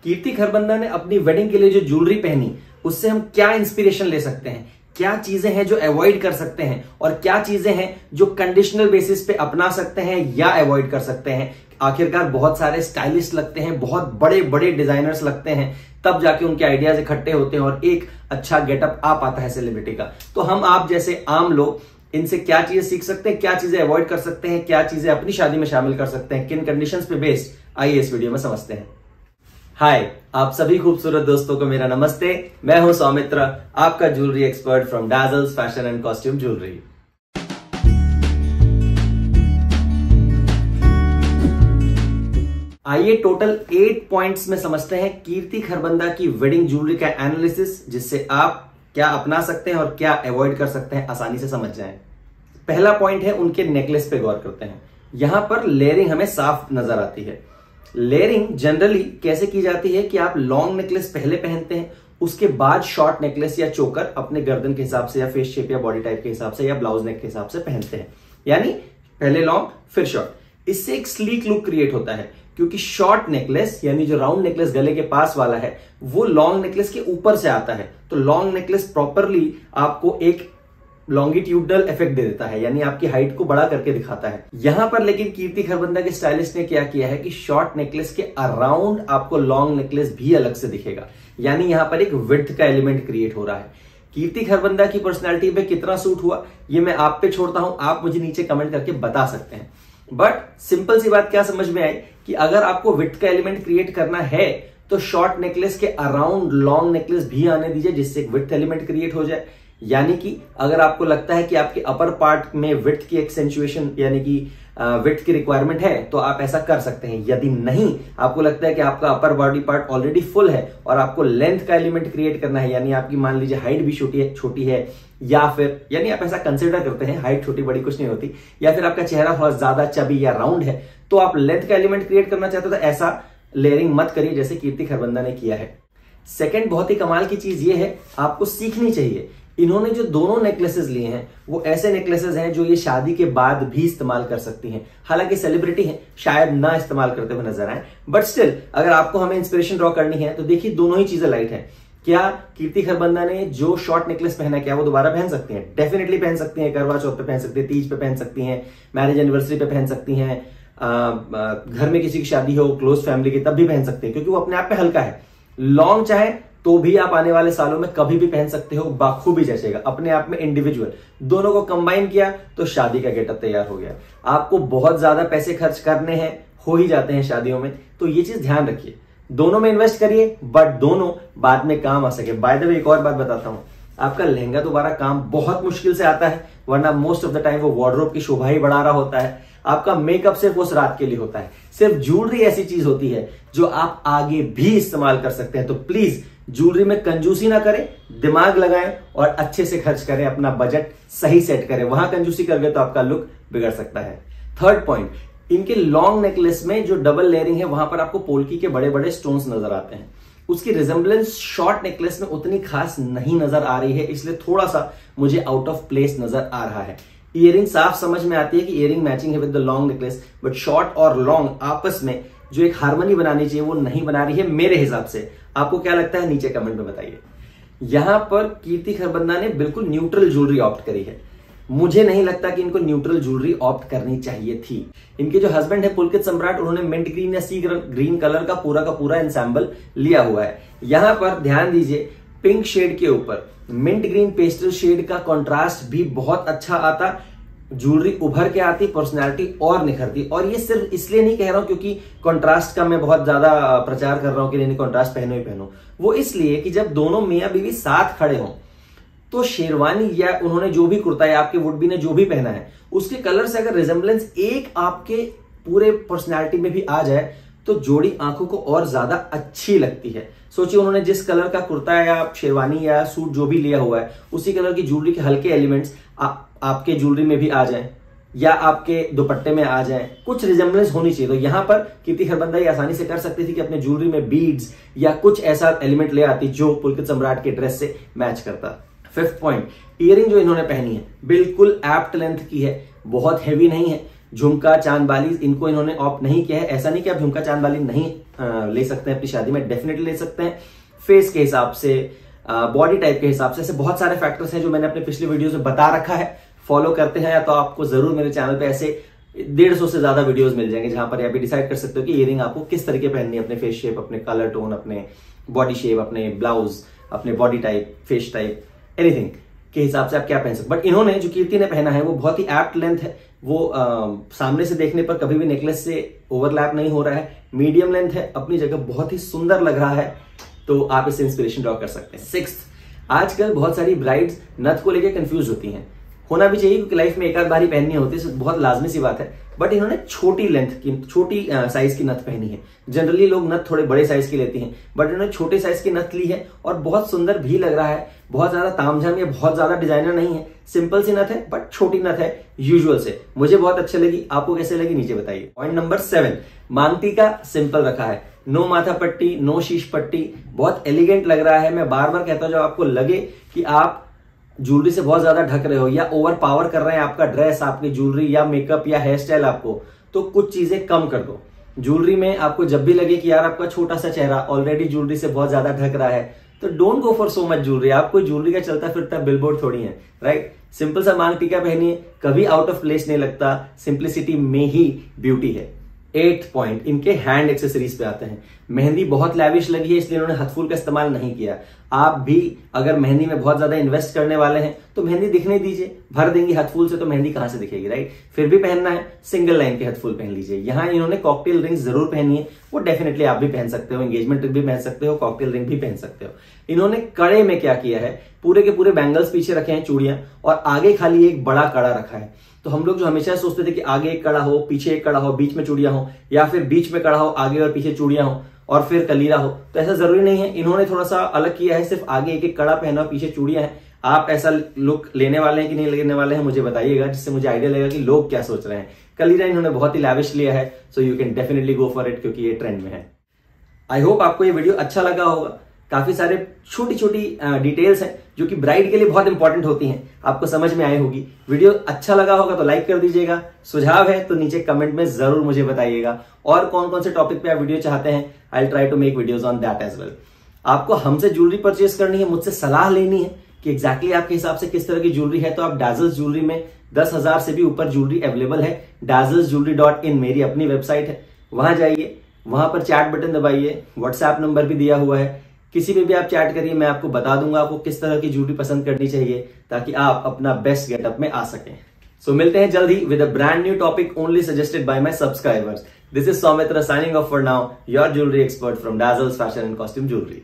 कीर्ति खरबंदा ने अपनी वेडिंग के लिए जो ज्वेलरी पहनी उससे हम क्या इंस्पिरेशन ले सकते हैं, क्या चीजें हैं जो अवॉइड कर सकते हैं और क्या चीजें हैं जो कंडीशनल बेसिस पे अपना सकते हैं या अवॉइड कर सकते हैं। आखिरकार बहुत सारे स्टाइलिस्ट लगते हैं, बहुत बड़े बड़े डिजाइनर्स लगते हैं, तब जाके उनके आइडियाज इकट्ठे होते हैं और एक अच्छा गेटअप आ पाता है सेलिब्रिटी का। तो हम आप जैसे आम लोग इनसे क्या चीजें सीख सकते हैं, क्या चीजें अवॉइड कर सकते हैं, क्या चीजें अपनी शादी में शामिल कर सकते हैं, किन कंडीशंस पे बेस्ड, आइए इस वीडियो में समझते हैं। हाय, आप सभी खूबसूरत दोस्तों को मेरा नमस्ते। मैं हूं सौमित्र, आपका jewellery expert from Dazzles fashion and costume jewellery. आइए टोटल 8 पॉइंट्स में समझते हैं कीर्ति खरबंदा की वेडिंग ज्वेलरी का एनालिसिस, जिससे आप क्या अपना सकते हैं और क्या अवॉइड कर सकते हैं, आसानी से समझ जाएं। पहला पॉइंट है उनके नेकलेस पे गौर करते हैं। यहां पर लेयरिंग हमें साफ नजर आती है। लेयरिंग जनरली कैसे की जाती है कि आप लॉन्ग नेकलेस पहले पहनते हैं, उसके बाद शॉर्ट नेकलेस या चोकर अपने गर्दन के हिसाब से या फेस शेप या बॉडी टाइप के हिसाब से या ब्लाउज नेक के हिसाब से पहनते हैं। यानी पहले लॉन्ग फिर शॉर्ट। इससे एक स्लीक लुक क्रिएट होता है, क्योंकि शॉर्ट नेकलेस यानी जो राउंड नेकलेस गले के पास वाला है वो लॉन्ग नेकलेस के ऊपर से आता है, तो लॉन्ग नेकलेस प्रॉपरली आपको एक लॉन्गिट्यूडनल इफेक्ट दे देता है, यानी आपकी हाइट को बड़ा करके दिखाता है। यहां पर लेकिन कीर्ति खरबंदा के स्टाइलिस्ट ने क्या किया है कि शॉर्ट नेकलेस के अराउंड आपको लॉन्ग नेकलेस भी अलग से दिखेगा, यानी यहां पर एक विड्थ का एलिमेंट क्रिएट हो रहा है। कीर्ति खरबंदा की पर्सनैलिटी पे कितना सूट हुआ ये मैं आप पे छोड़ता हूं, आप मुझे नीचे कमेंट करके बता सकते हैं। बट सिंपल सी बात क्या समझ में आई कि अगर आपको विड्थ का एलिमेंट क्रिएट करना है तो शॉर्ट नेकलेस के अराउंड लॉन्ग नेकलेस भी आने दीजिए, जिससे एक विड्थ एलिमेंट क्रिएट हो जाए। यानी कि अगर आपको लगता है कि आपके अपर पार्ट में विड्थ की एक्सेंचुएशन यानी कि विड्थ की रिक्वायरमेंट है तो आप ऐसा कर सकते हैं। यदि नहीं, आपको लगता है कि आपका upper body part already full है और आपको लेंथ का एलिमेंट क्रिएट करना है, यानी आपकी मान लीजिए हाइट भी छोटी है या फिर यानी आप ऐसा कंसिडर करते हैं, हाइट छोटी बड़ी कुछ नहीं होती, या फिर आपका चेहरा थोड़ा ज्यादा चबी या राउंड है तो आप लेंथ का एलिमेंट क्रिएट करना चाहते हो, तो ऐसा लेयरिंग मत करिए जैसे कीर्ति खरबंदा ने किया है। सेकंड बहुत ही कमाल की चीज ये है, आपको सीखनी चाहिए। इन्होंने जो दोनों नेकलेसेस लिए हैं वो ऐसे नेकलेसेस हैं जो ये शादी के बाद भी इस्तेमाल कर सकती हैं। हालांकि सेलिब्रिटी हैं, शायद ना इस्तेमाल करते हुए नजर आए, बट स्टिल अगर आपको हमें इंस्पिरेशन ड्रॉ करनी है तो देखिए दोनों ही चीजें लाइट है। क्या कीर्ति खरबंदा ने जो शॉर्ट नेकलेस पहना, क्या वो दोबारा पहन सकती हैं? डेफिनेटली पहन सकती हैं। करवा चौथ पे पहन सकती है, तीज पे पहन सकती हैं, मैरिज एनिवर्सरी पे पहन सकती हैं, घर में किसी की शादी हो, क्लोज फैमिली की, तब भी पहन सकते हैं, क्योंकि वो अपने आप पे हल्का है। लॉन्ग चाहे तो भी आप आने वाले सालों में कभी भी पहन सकते हो, बाखूबी जचेगा, अपने आप में इंडिविजुअल। दोनों को कंबाइन किया तो शादी का गेटअप तैयार हो गया। आपको बहुत ज्यादा पैसे खर्च करने हैं, हो ही जाते हैं शादियों में, तो ये चीज ध्यान रखिए। दोनों में इन्वेस्ट करिए बट दोनों बाद में काम आ सके। बाय द वे एक और बात बताता हूं, आपका लहंगा दोबारा काम बहुत मुश्किल से आता है, वरना मोस्ट ऑफ द टाइम वो वार्डरोब की शोभा ही बढ़ा रहा होता है। आपका मेकअप सिर्फ उस रात के लिए होता है। सिर्फ ज्वेलरी ऐसी चीज होती है जो आप आगे भी इस्तेमाल कर सकते हैं। तो प्लीज ज्वेलरी में कंजूसी ना करें, दिमाग लगाएं और अच्छे से खर्च करें, अपना बजट सही सेट करें। वहां कंजूसी कर गए तो आपका लुक बिगड़ सकता है। थर्ड पॉइंट, इनके लॉन्ग नेकलेस में जो डबल लेयरिंग है वहां पर आपको पोल्की के बड़े बड़े स्टोन्स नजर आते हैं। उसकी रिजेंबलेंस शॉर्ट नेकलेस में उतनी खास नहीं नजर आ रही है, इसलिए थोड़ा सा मुझे आउट ऑफ प्लेस नजर आ रहा है। ईयरिंग साफ समझ में आती है कि ईयरिंग मैचिंग है with the long necklace, but short और लॉन्ग आपस में जो एक हार्मनी बनानी चाहिए वो नहीं बना रही है मेरे हिसाब से। आपको क्या लगता है नीचे कमेंट में बताइए। यहां पर कीर्ति खरबंदा ने बिल्कुल न्यूट्रल ज्वेलरी ऑप्ट करी है। मुझे नहीं लगता कि इनको न्यूट्रल ज्वेलरी ऑप्ट करनी चाहिए थी। इनके जो हस्बैंड है पुलकित सम्राट, उन्होंने मिंट ग्रीन या सी ग्रीन कलर का पूरा एंसेंबल लिया हुआ है। यहां पर ध्यान दीजिए, पिंक शेड के ऊपर मिंट ग्रीन पेस्टल शेड का कॉन्ट्रास्ट भी बहुत अच्छा आता, ज्वेलरी उभर के आती, पर्सनैलिटी और निखरती। और ये सिर्फ इसलिए नहीं कह रहा हूं क्योंकि कंट्रास्ट का मैं बहुत ज्यादा प्रचार कर रहा हूं कि नहीं कंट्रास्ट पहनो ही पहनो, वो इसलिए कि जब दोनों मियां बीवी साथ खड़े हों तो शेरवानी या उन्होंने जो भी कुर्ता या आपके वुड बी ने जो भी पहना है उसके कलर से अगर रिजेंबलेंस एक आपके पूरे पर्सनैलिटी में भी आ जाए तो जोड़ी आंखों को और ज्यादा अच्छी लगती है। सोचिए उन्होंने जिस कलर का कुर्ता या शेरवानी या सूट जो भी लिया हुआ है उसी कलर की ज्वेलरी के हल्के एलिमेंट्स आपके ज्वेलरी में भी आ जाएं या आपके दुपट्टे में आ जाएं, कुछ रिजेंबलेंस होनी चाहिए। तो यहां पर कीर्ति खरबंदा ये आसानी से कर सकती थी कि अपने ज्वेलरी में बीड्स या कुछ ऐसा एलिमेंट ले आती जो पुलकित सम्राट के ड्रेस से मैच करता। फिफ्थ पॉइंट, ईयरिंग जो इन्होंने पहनी है बिल्कुल एप्ट लेंथ की है, बहुत हैवी नहीं है, झुमका चांद बाली इनको इन्होंने ऑप्ट नहीं किया है। ऐसा नहीं कि आप झुमका चांद बाली नहीं ले सकते हैं अपनी शादी में, डेफिनेटली ले सकते हैं। फेस के हिसाब से, बॉडी टाइप के हिसाब से, ऐसे बहुत सारे फैक्टर्स हैं जो मैंने अपने पिछले वीडियोस में बता रखा है। फॉलो करते हैं तो आपको जरूर मेरे चैनल पे ऐसे 150 से ज्यादा वीडियोस मिल जाएंगे जहां पर आप भी डिसाइड कर सकते हो कि ईयरिंग आपको किस तरीके पहननी है, अपने फेस शेप, अपने कलर टोन, अपने बॉडी शेप, अपने ब्लाउज, अपने body type, face type, anything के हिसाब से आप क्या पहन सकते। बट इन्होंने जो कीर्ति ने पहना है वो बहुत ही एप्ट लेंथ है, वो सामने से देखने पर कभी भी नेकलेस से ओवरलैप नहीं हो रहा है, मीडियम लेंथ है, अपनी जगह बहुत ही सुंदर लग रहा है, तो आप इससे इंस्पिरेशन ड्रॉ कर सकते हैं। 6th, आजकल बहुत सारी ब्राइड्स नथ को लेकर कंफ्यूज होती हैं, होना भी चाहिए क्योंकि लाइफ में एक आध बार ही पहननी होती है, बहुत लाजमी सी बात है। बट इन्होंने छोटी लेंथ की, छोटी साइज की नथ पहनी है। जनरली लोग नथ थोड़े बड़े साइज की लेती हैं, बट इन्होंने छोटे साइज की नथ ली है और बहुत सुंदर भी लग रहा है। बहुत ज्यादा तामझाम या बहुत ज्यादा डिजाइनर नहीं है, सिंपल सी नथ है बट छोटी नथ है यूजुअल से। मुझे बहुत अच्छी लगी, आपको कैसे लगी नीचे बताइए। पॉइंट नंबर 7, मांगटी का सिंपल रखा है, नो माथा पट्टी, नो शीश पट्टी, बहुत एलिगेंट लग रहा है। मैं बार बार कहता हूं जब आपको लगे कि आप ज्वेलरी से बहुत ज्यादा ढक रहे हो या ओवर पावर कर रहे हैं आपका ड्रेस, आपकी ज्वेलरी या मेकअप या हेयर स्टाइल आपको, तो कुछ चीजें कम कर दो। ज्वेलरी में आपको जब भी लगे कि यार आपका छोटा सा चेहरा ऑलरेडी ज्वेलरी से बहुत ज्यादा ढक रहा है, तो don't go for so much jewellery. आप कोई ज्वेलरी का चलता फिरता बिलबोर्ड थोड़ी है, राइट। सिंपल सा मांग टीका पहनिए, कभी आउट ऑफ प्लेस नहीं लगता, सिंप्लिसिटी में ही ब्यूटी है। 8th पॉइंट, इनके हैंड एक्सेसरीज पे आते हैं। मेहंदी बहुत लैविश लगी है इसलिए उन्होंने हथफूल का इस्तेमाल नहीं किया। आप भी अगर मेहंदी में बहुत ज्यादा इन्वेस्ट करने वाले हैं तो मेहंदी दिखने दीजिए, भर देंगी हथफूल से तो मेहंदी कहां से दिखेगी, राइट। फिर भी पहनना है सिंगल लाइन के हथफूल पहन लीजिए। यहाँ इन्होंने कॉकटेल रिंग्स जरूर पहनी है, वो डेफिनेटली आप भी पहन सकते हो, एंगेजमेंट रिंग भी पहन सकते हो, कॉकटेल रिंग भी पहन सकते हो। इन्होंने कड़े में क्या किया है, पूरे के पूरे बैंगल्स पीछे रखे हैं, चूड़ियां, और आगे खाली एक बड़ा कड़ा रखा है। तो हम लोग जो हमेशा सोचते थे कि आगे एक कड़ा हो, पीछे एक कड़ा हो, बीच में चूड़ियां हो, या फिर बीच में कड़ा हो, आगे और पीछे चूड़ियां हो और फिर कलीरा हो, तो ऐसा जरूरी नहीं है। इन्होंने थोड़ा सा अलग किया है, सिर्फ आगे एक एक कड़ा पहना और पीछे चूड़ियां हैं। आप ऐसा लुक लेने वाले हैं कि नहीं लेने वाले हैं मुझे बताइएगा, जिससे मुझे आइडिया लगेगा कि लोग क्या सोच रहे हैं। कलीरा इन्होंने बहुत ही लैविश लिया है, so you can definitely go for it क्योंकि ये ट्रेंड में है। आई होप आपको ये वीडियो अच्छा लगा होगा। काफी सारे छोटी छोटी डिटेल्स हैं जो कि ब्राइड के लिए बहुत इंपॉर्टेंट होती हैं, आपको समझ में आई होगी। वीडियो अच्छा लगा होगा तो लाइक कर दीजिएगा, सुझाव है तो नीचे कमेंट में जरूर मुझे बताइएगा, और कौन कौन से टॉपिक पे आप वीडियो चाहते हैं, I will try to make videos on that as well. आपको हमसे ज्वेलरी परचेज करनी है, मुझसे सलाह लेनी है कि एग्जैक्टली आपके हिसाब से किस तरह की ज्वेलरी है, तो आप डाजल्स ज्वेलरी में 10,000 से भी ऊपर ज्वेलरी अवेलेबल है। dazzlesjewelry.in मेरी अपनी वेबसाइट है, वहां जाइए, वहां पर चैट बटन दबाइए, व्हाट्सएप नंबर भी दिया हुआ है, किसी पे भी आप चैट करिए, मैं आपको बता दूंगा आपको किस तरह की ज्वेलरी पसंद करनी चाहिए ताकि आप अपना बेस्ट गेटअप में आ सकें। सो मिलते हैं जल्द ही with a brand new topic only suggested by my subscribers. This is Saumitra signing off for now, your jewellery expert from Dazzles fashion and costume jewellery.